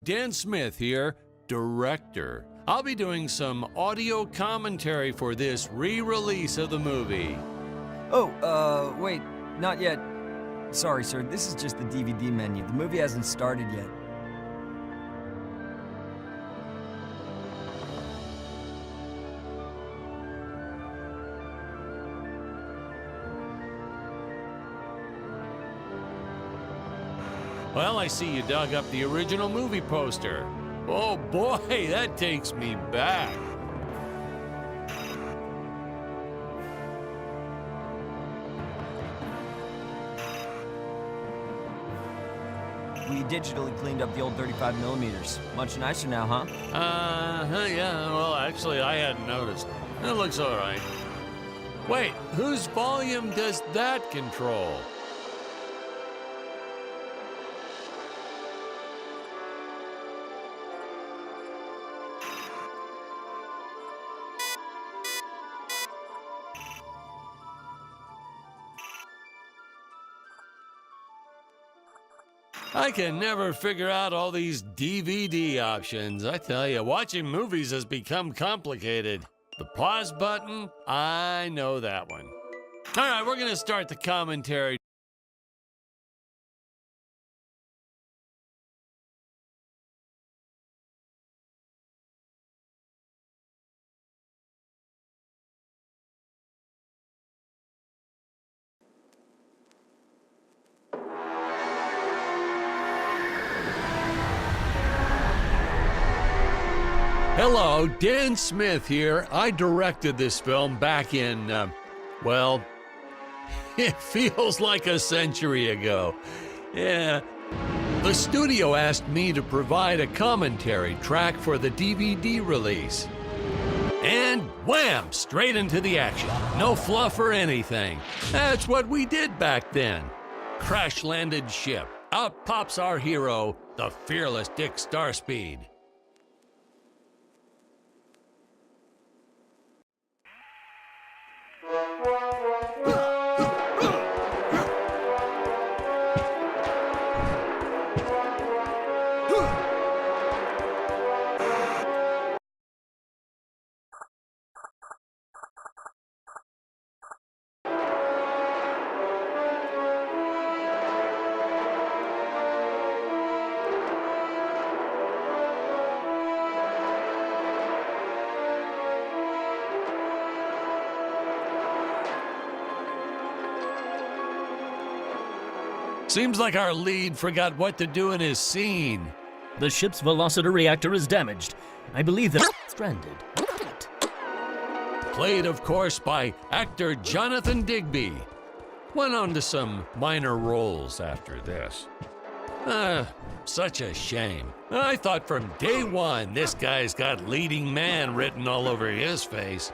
Dan Smith here, director. I'll be doing some audio commentary for this re-release of the movie. Oh, wait, not yet. Sorry, sir, this is just the DVD menu. The movie hasn't started yet. Well, I see you dug up the original movie poster. Oh boy, that takes me back. We digitally cleaned up the old 35 millimeters. Much nicer now, huh? Yeah, well, actually, I hadn't noticed. It looks all right. Wait, whose volume does that control? I can never figure out all these DVD options. I tell you, watching movies has become complicated. The pause button, I know that one. All right, we're gonna start the commentary. Hello, Dan Smith here. I directed this film back in, well, it feels like a century ago. Yeah. The studio asked me to provide a commentary track for the DVD release. And wham! Straight into the action. No fluff or anything. That's what we did back then. Crash-landed ship. Out pops our hero, the fearless Dick Starspeed. Seems like our lead forgot what to do in his scene. The ship's velocity reactor is damaged. I believe they're stranded. Played, of course, by actor Jonathan Digby. Went on to some minor roles after this. Such a shame. I thought from day one this guy's got leading man written all over his face.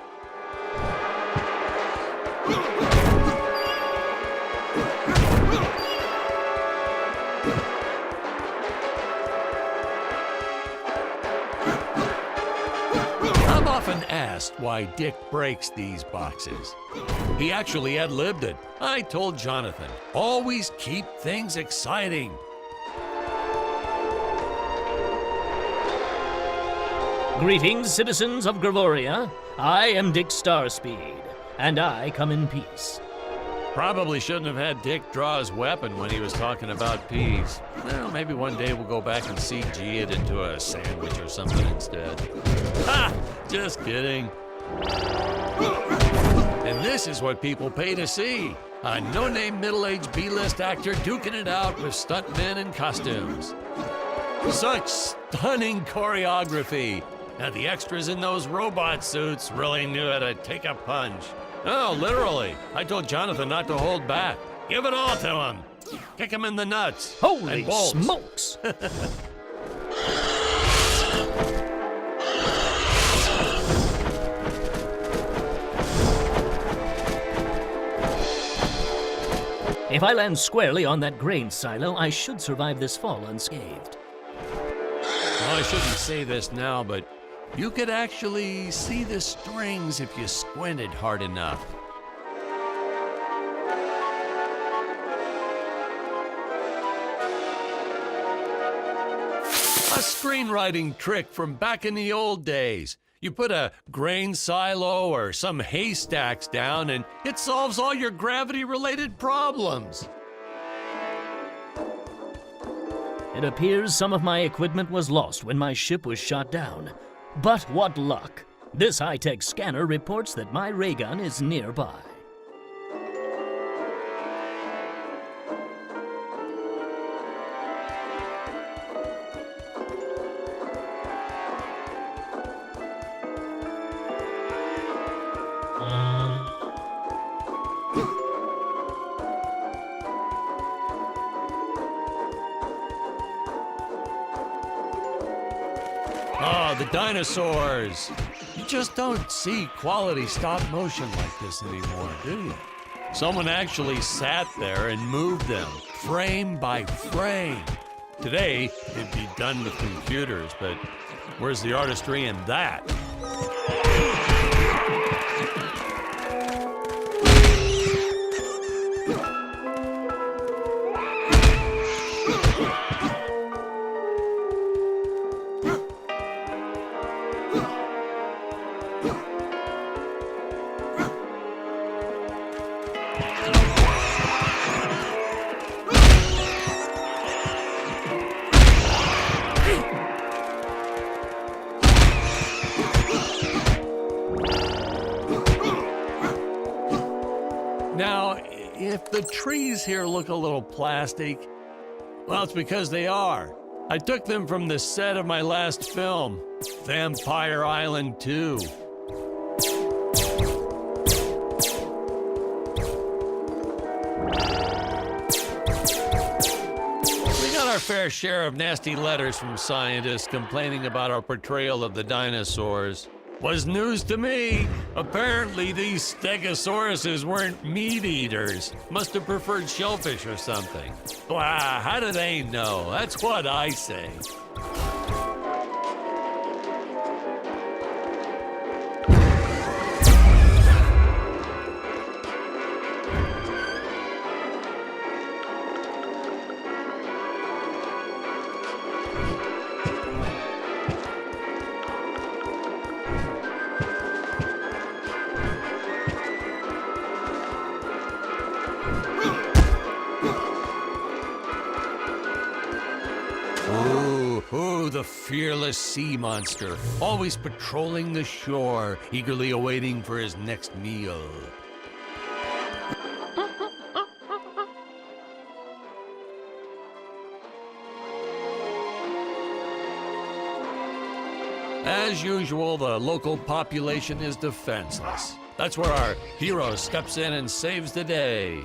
Asked why Dick breaks these boxes. He actually ad-libbed it. I told Jonathan, always keep things exciting. Greetings, citizens of Gravoria. I am Dick Starspeed, and I come in peace. Probably shouldn't have had Dick draw his weapon when he was talking about peas. Well, maybe one day we'll go back and CG it into a sandwich or something instead. Ha! Just kidding. And this is what people pay to see. A no-name middle-aged B-list actor duking it out with stuntmen in costumes. Such stunning choreography. Now the extras in those robot suits really knew how to take a punch. Oh, literally. I told Jonathan not to hold back. Give it all to him. Kick him in the nuts. Holy and bolts. smokes! If I land squarely on that grain silo, I should survive this fall unscathed. Well, I shouldn't say this now, but you could actually see the strings if you squinted hard enough. A screenwriting trick from back in the old days. You put a grain silo or some haystacks down and it solves all your gravity-related problems. It appears some of my equipment was lost when my ship was shot down. But what luck! This high-tech scanner reports that my ray gun is nearby. Oh, the dinosaurs! You just don't see quality stop motion like this anymore, do you? Someone actually sat there and moved them, frame by frame. Today, it'd be done with computers, but where's the artistry in that? Now, if the trees here look a little plastic, well, it's because they are. I took them from the set of my last film, Vampire Island 2. We got our fair share of nasty letters from scientists complaining about our portrayal of the dinosaurs. Was news to me. Apparently, these stegosauruses weren't meat eaters. Must have preferred shellfish or something. Wow, how do they know? That's what I say. Ooh, the fearless sea monster, always patrolling the shore, eagerly awaiting for his next meal. As usual, the local population is defenseless. That's where our hero steps in and saves the day.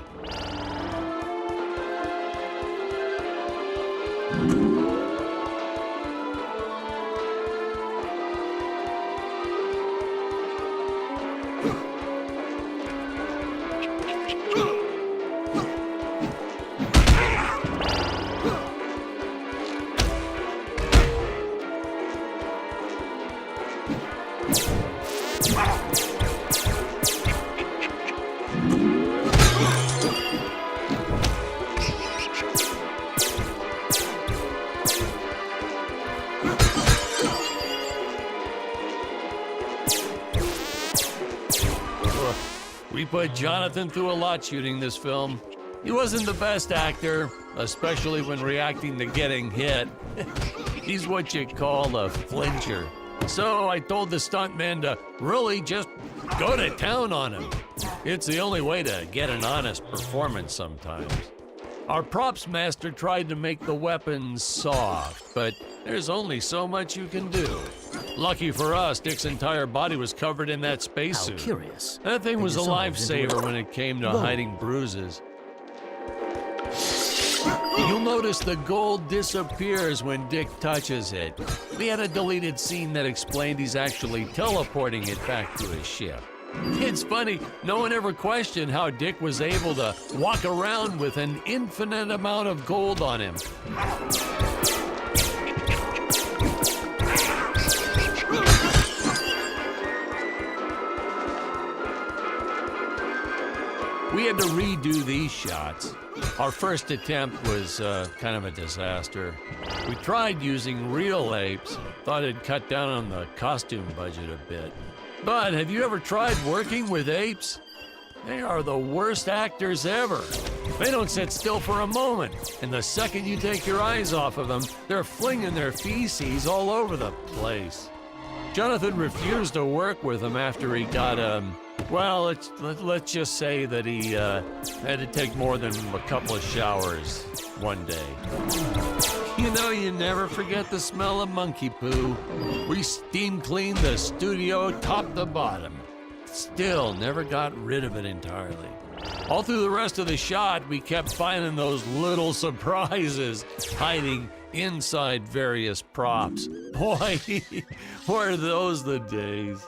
We put Jonathan through a lot shooting this film. He wasn't the best actor, especially when reacting to getting hit. He's what you call a flincher. So I told the stuntman to really just go to town on him. It's the only way to get an honest performance sometimes. Our props master tried to make the weapons soft, but there's only so much you can do. Lucky for us, Dick's entire body was covered in that spacesuit. How curious. That thing They was a dissolved into lifesaver when it came to Whoa. hiding bruises. You'll notice the gold disappears when Dick touches it. We had a deleted scene that explained he's actually teleporting it back to his ship. It's funny, no one ever questioned how Dick was able to walk around with an infinite amount of gold on him. We had to redo these shots. Our first attempt was kind of a disaster. We tried using real apes, thought it'd cut down on the costume budget a bit. But have you ever tried working with apes? They are the worst actors ever. They don't sit still for a moment, and the second you take your eyes off of them, they're flinging their feces all over the place. Jonathan refused to work with them after he got, well, let's just say that he had to take more than a couple of showers one day. You know, you never forget the smell of monkey poo. We steam cleaned the studio top to bottom. Still never got rid of it entirely. All through the rest of the shot, we kept finding those little surprises hiding inside various props. Boy, were those the days.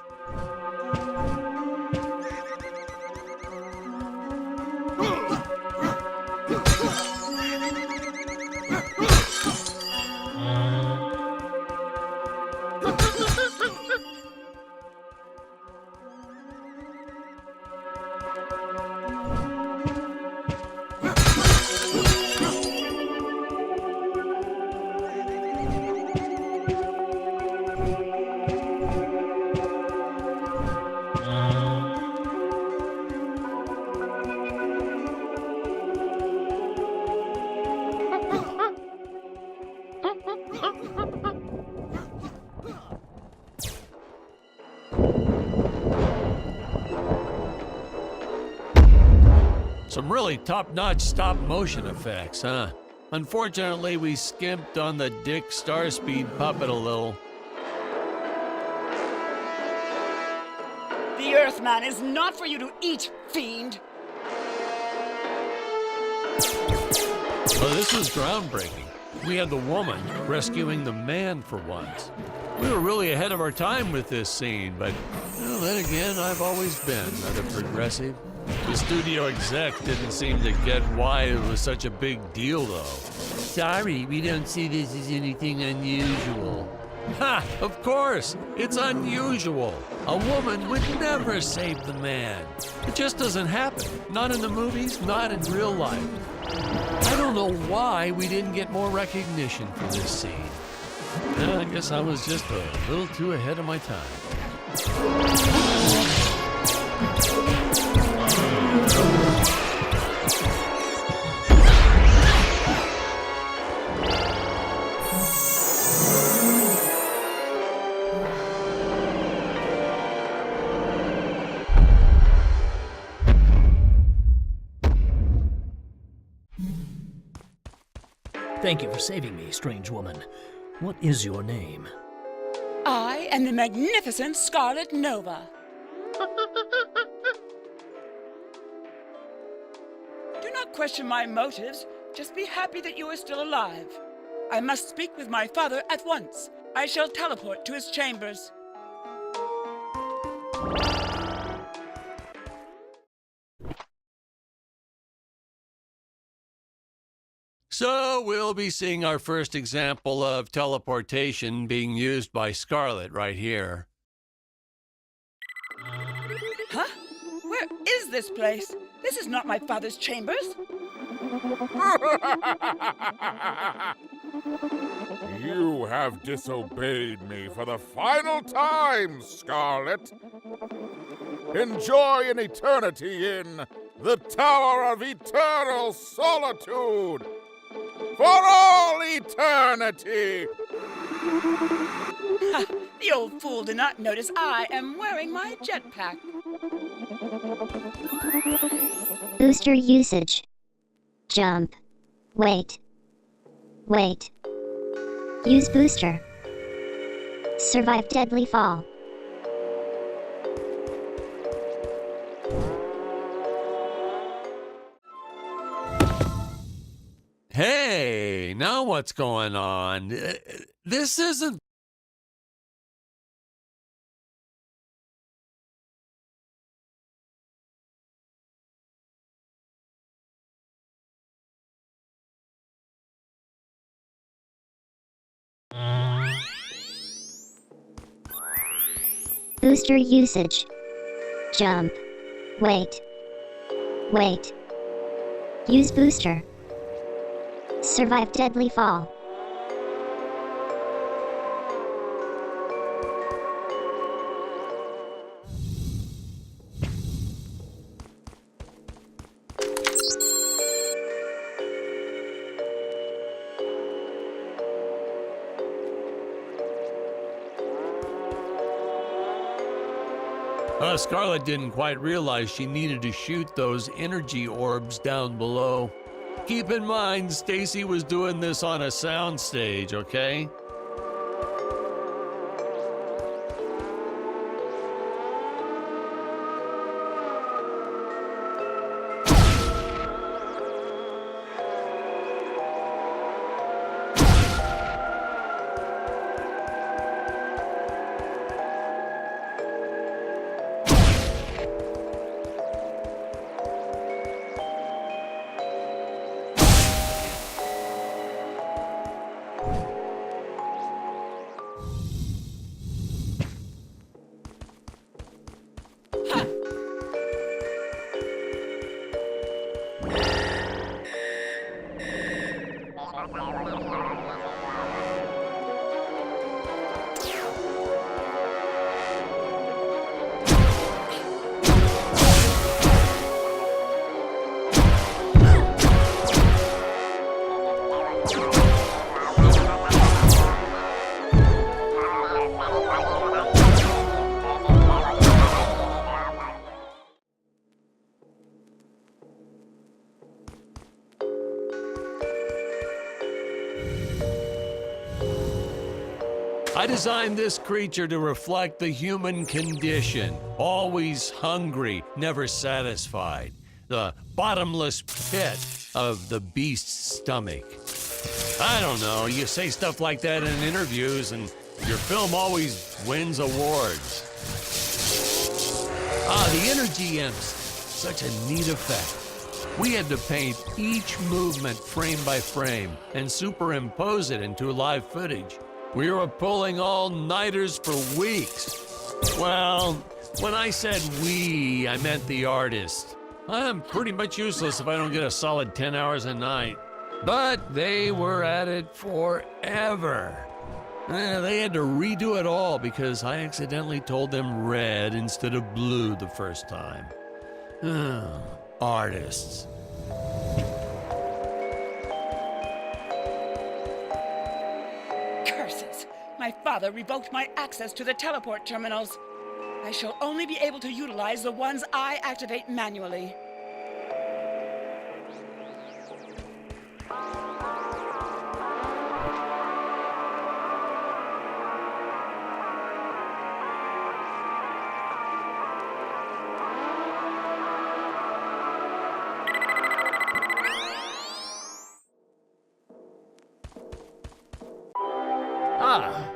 Some really top-notch stop-motion effects, huh? Unfortunately, we skimped on the Dick Starspeed puppet a little. The Earthman is not for you to eat, fiend! Well, this was groundbreaking. We had the woman rescuing the man for once. We were really ahead of our time with this scene, but well, then again, I've always been rather progressive. The studio exec didn't seem to get why it was such a big deal, though. Sorry, we don't see this as anything unusual. Ha! Of course! It's unusual! A woman would never save the man. It just doesn't happen. Not in the movies, not in real life. I don't know why we didn't get more recognition for this scene. I guess I was just a little too ahead of my time. Thank you for saving me, strange woman. What is your name? I am the magnificent Scarlet Nova. Do not question my motives. Just be happy that you are still alive. I must speak with my father at once. I shall teleport to his chambers. So we'll be seeing our first example of teleportation being used by Scarlet right here. Huh? Where is this place? This is not my father's chambers. You have disobeyed me for the final time, Scarlet. Enjoy an eternity in the Tower of Eternal Solitude. For all eternity! The old fool did not notice I am wearing my jetpack. Booster usage. Jump. Wait. Wait. Use booster. Survive deadly fall. Hey, now what's going on? This isn't... Booster usage. Jump. Wait. Wait. Use booster. Survive deadly fall. Scarlet didn't quite realize she needed to shoot those energy orbs down below. Keep in mind, Stacy was doing this on a soundstage, okay? I designed this creature to reflect the human condition. Always hungry, never satisfied. The bottomless pit of the beast's stomach. I don't know, you say stuff like that in interviews and your film always wins awards. The energy imps. Such a neat effect. We had to paint each movement frame by frame and superimpose it into live footage. We were pulling all-nighters for weeks. Well, when I said we, I meant the artist. I'm pretty much useless if I don't get a solid 10 hours a night. But they were at it forever. They had to redo it all because I accidentally told them red instead of blue the first time. Artists. Curses! My father revoked my access to the teleport terminals. I shall only be able to utilize the ones I activate manually.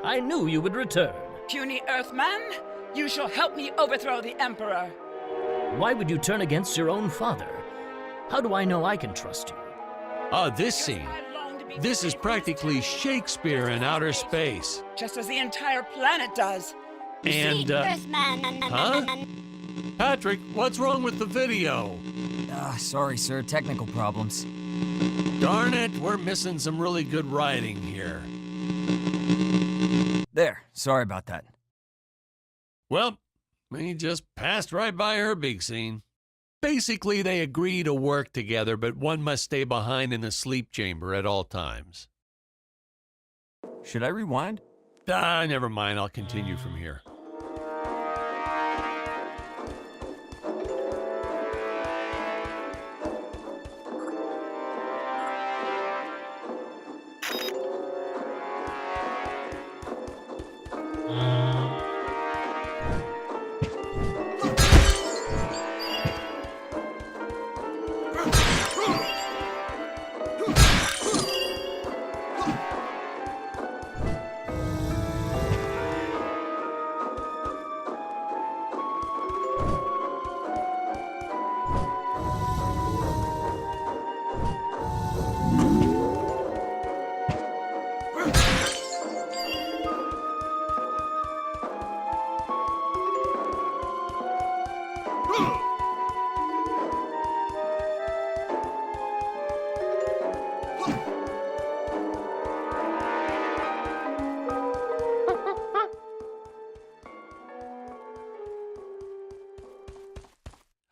I knew you would return. Puny Earthman, you shall help me overthrow the Emperor. Why would you turn against your own father? How do I know I can trust you? This scene. This is practically Shakespeare in outer space. Just as the entire planet does. And, huh? Patrick, what's wrong with the video? Sorry, sir. Technical problems. Darn it, we're missing some really good writing here. There. Sorry about that. Well, we just passed right by her big scene. Basically, they agree to work together, but one must stay behind in the sleep chamber at all times. Should I rewind? Never mind. I'll continue from here.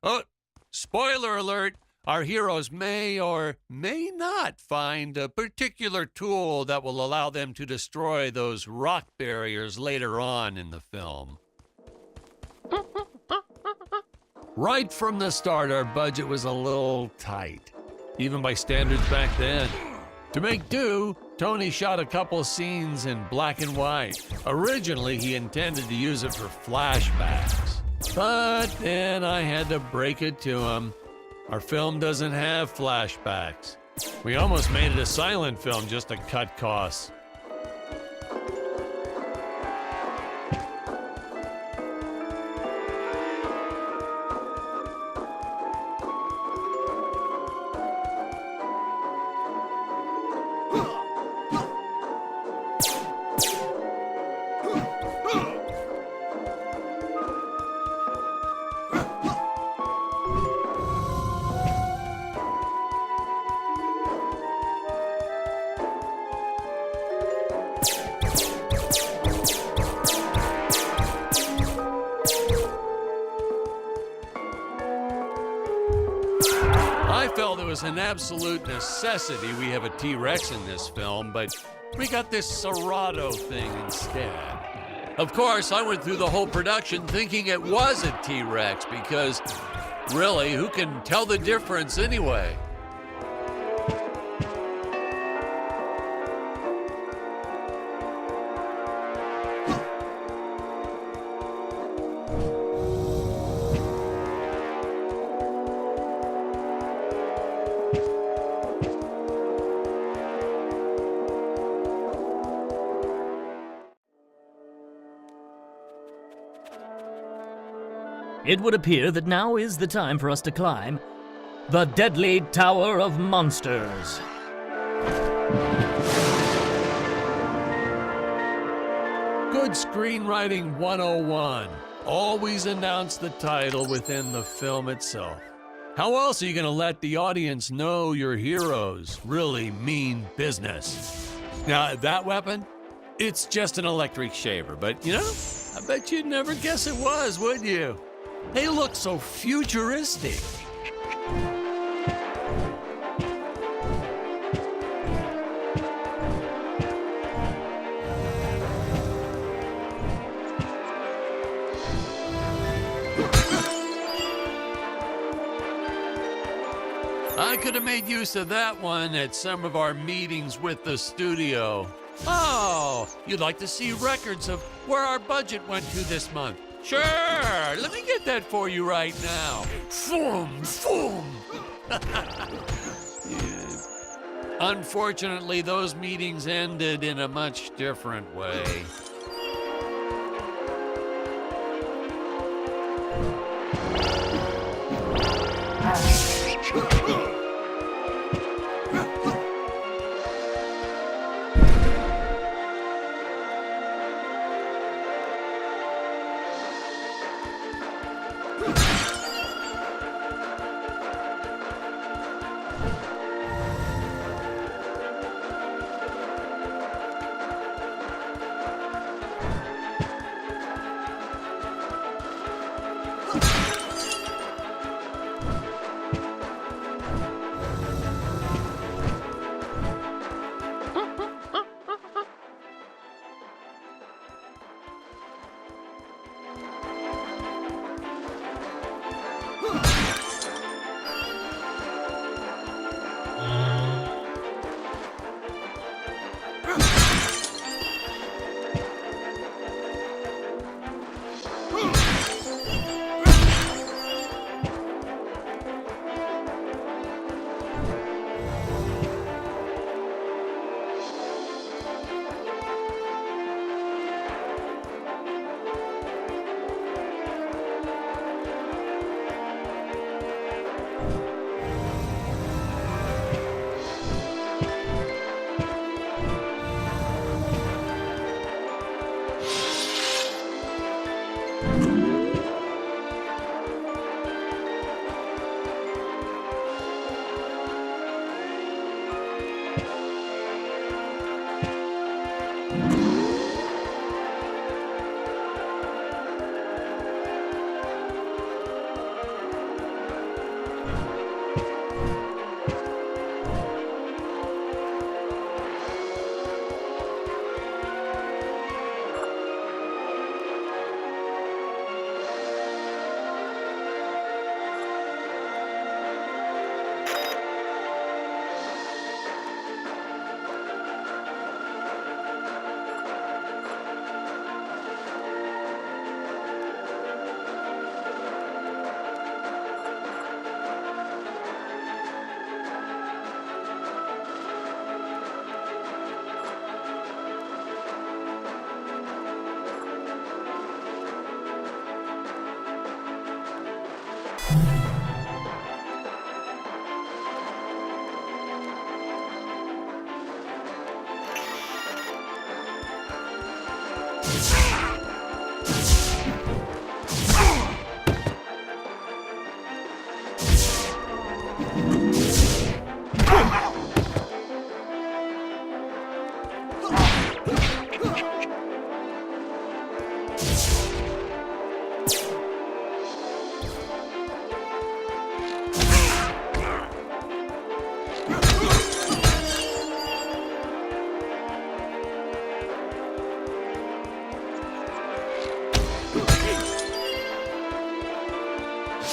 Oh, spoiler alert. Our heroes may or may not find a particular tool that will allow them to destroy those rock barriers later on in the film. Right from the start, our budget was a little tight, even by standards back then. To make do, Tony shot a couple scenes in black and white. Originally, he intended to use it for flashbacks. But then I had to break it to him. Our film doesn't have flashbacks. We almost made it a silent film just to cut costs. I felt it was an absolute necessity we have a T-Rex in this film, but we got this Serato thing instead. Of course, I went through the whole production thinking it was a T-Rex because, really, who can tell the difference anyway? It would appear that now is the time for us to climb the Deadly Tower of Monsters. Good screenwriting 101. Always announce the title within the film itself. How else are you going to let the audience know your heroes really mean business? Now, that weapon, it's just an electric shaver, but you know, I bet you'd never guess it was, would you? They look so futuristic. I could have made use of that one at some of our meetings with the studio. Oh, you'd like to see records of where our budget went to this month? Sure, let me get that for you right now. Boom, boom. Yeah. Unfortunately, those meetings ended in a much different way.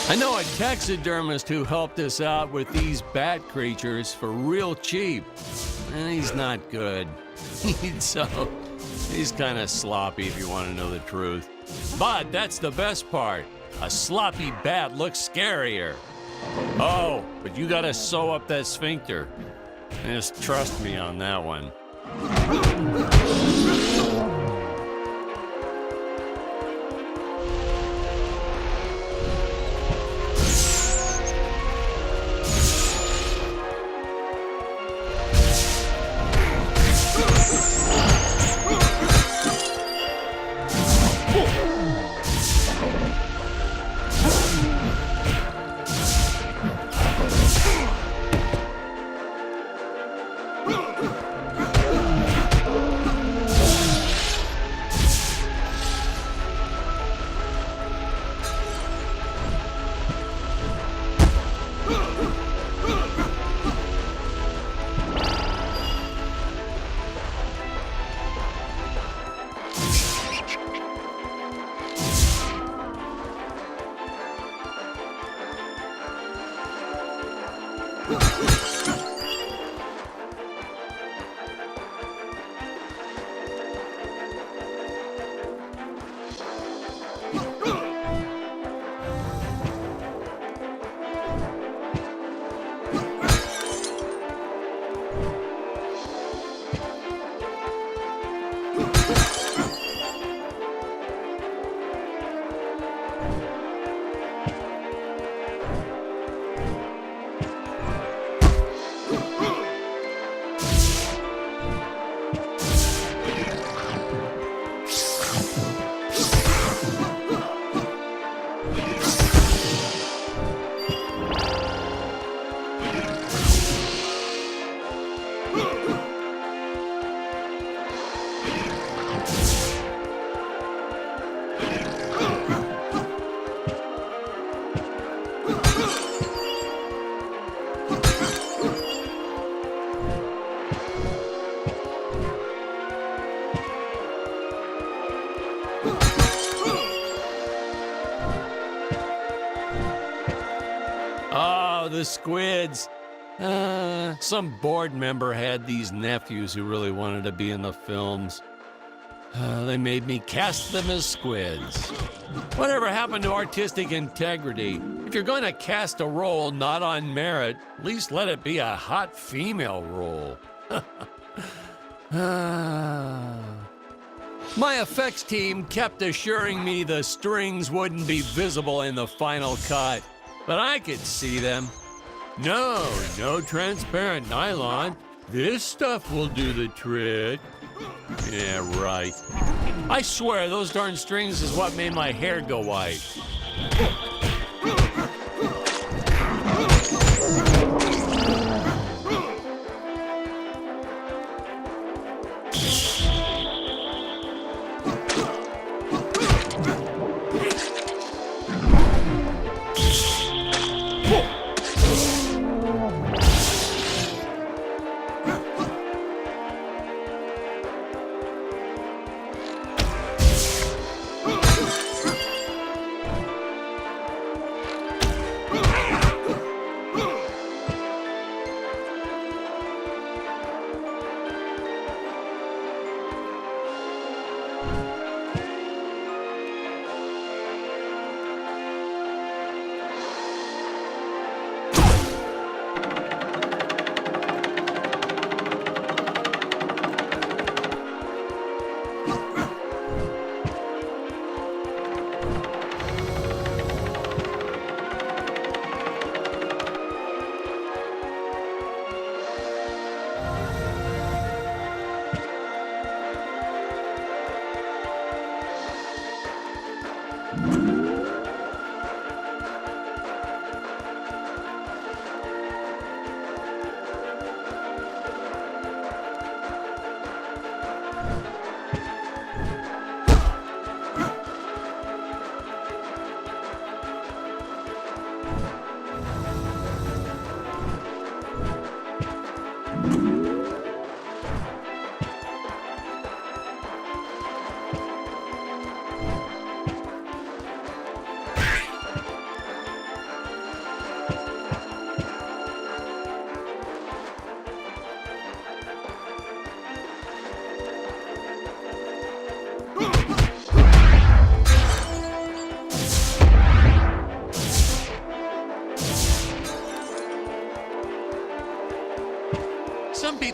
I know a taxidermist who helped us out with these bat creatures for real cheap. And he's not good. He's kind of sloppy if you want to know the truth. But that's the best part. A sloppy bat looks scarier. Oh, but you gotta sew up that sphincter. Just trust me on that one. Oh, the squids. Some board member had these nephews who really wanted to be in the films. They made me cast them as squids. Whatever happened to artistic integrity? If you're going to cast a role not on merit, at least let it be a hot female role. My effects team kept assuring me the strings wouldn't be visible in the final cut, but I could see them. No transparent nylon. This stuff will do the trick. Yeah, right. I swear those darn strings is what made my hair go white.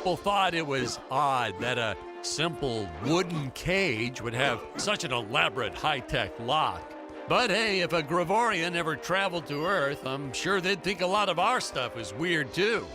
people thought it was odd that a simple wooden cage would have such an elaborate high-tech lock. But hey, if a Gravorian ever traveled to Earth, I'm sure they'd think a lot of our stuff is weird too.